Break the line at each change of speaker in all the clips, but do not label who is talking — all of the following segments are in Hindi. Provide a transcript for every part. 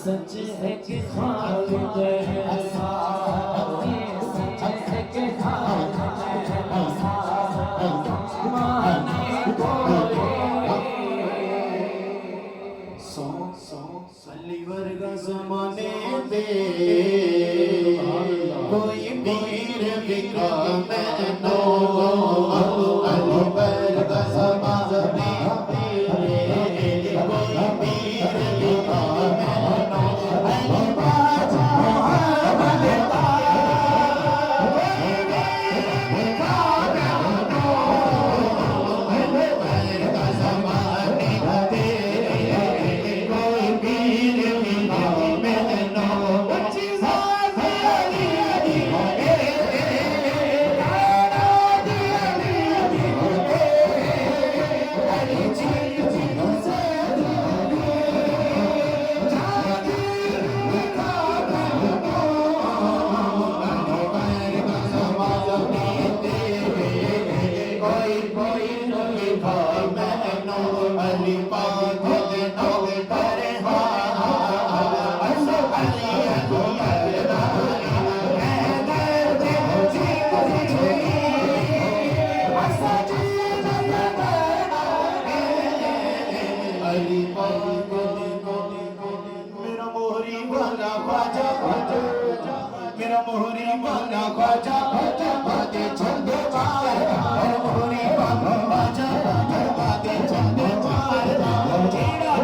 सच है कि खालिद है, ये सच है कि खालिद है, माने
सो अली वर्गा ज़माने दे कोई पीर बिका मैनो अली वर्गा ज़माने दे कोई पीर बिका मैनो अली बाजा मोहम्मद मेरा मोहरी वाला ख्वाजा बातें छंदे मार मोहरी वाला ख्वाजा बातें छंदे मार जीरा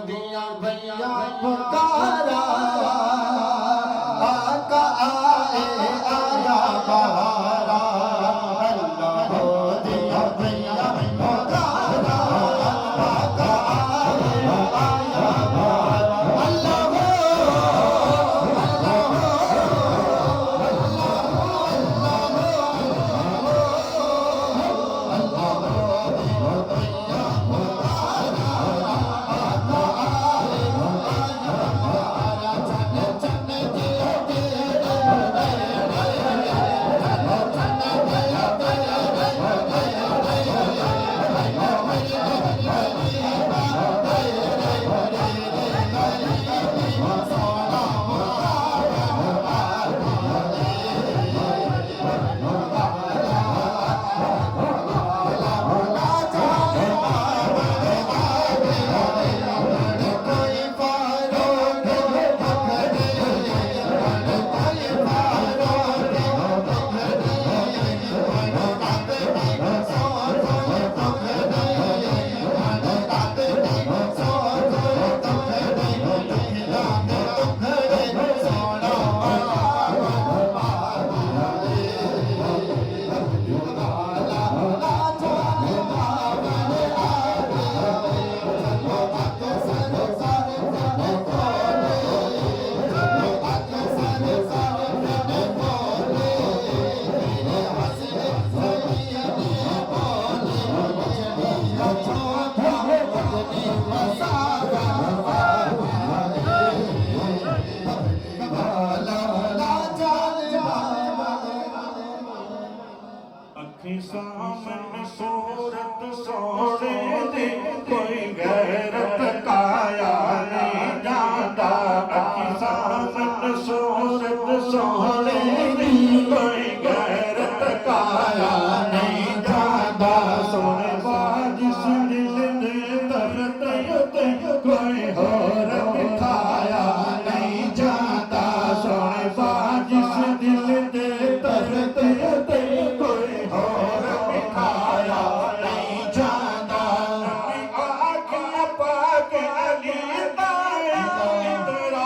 दिया भैया पुकारा आका आए आया बहारा अल्लाह दिया भैया पुकारा आका आए आया बहारा अल्लाह सोने दी कोई गैरत काया नहीं जाता सोने जिस दिल दे दर्द ते कोई होर मिठाया नहीं जाता सोने जिस दिल दे दर्द ते कोई होर मिठाया नहीं जाता आँख पाक अली तेरा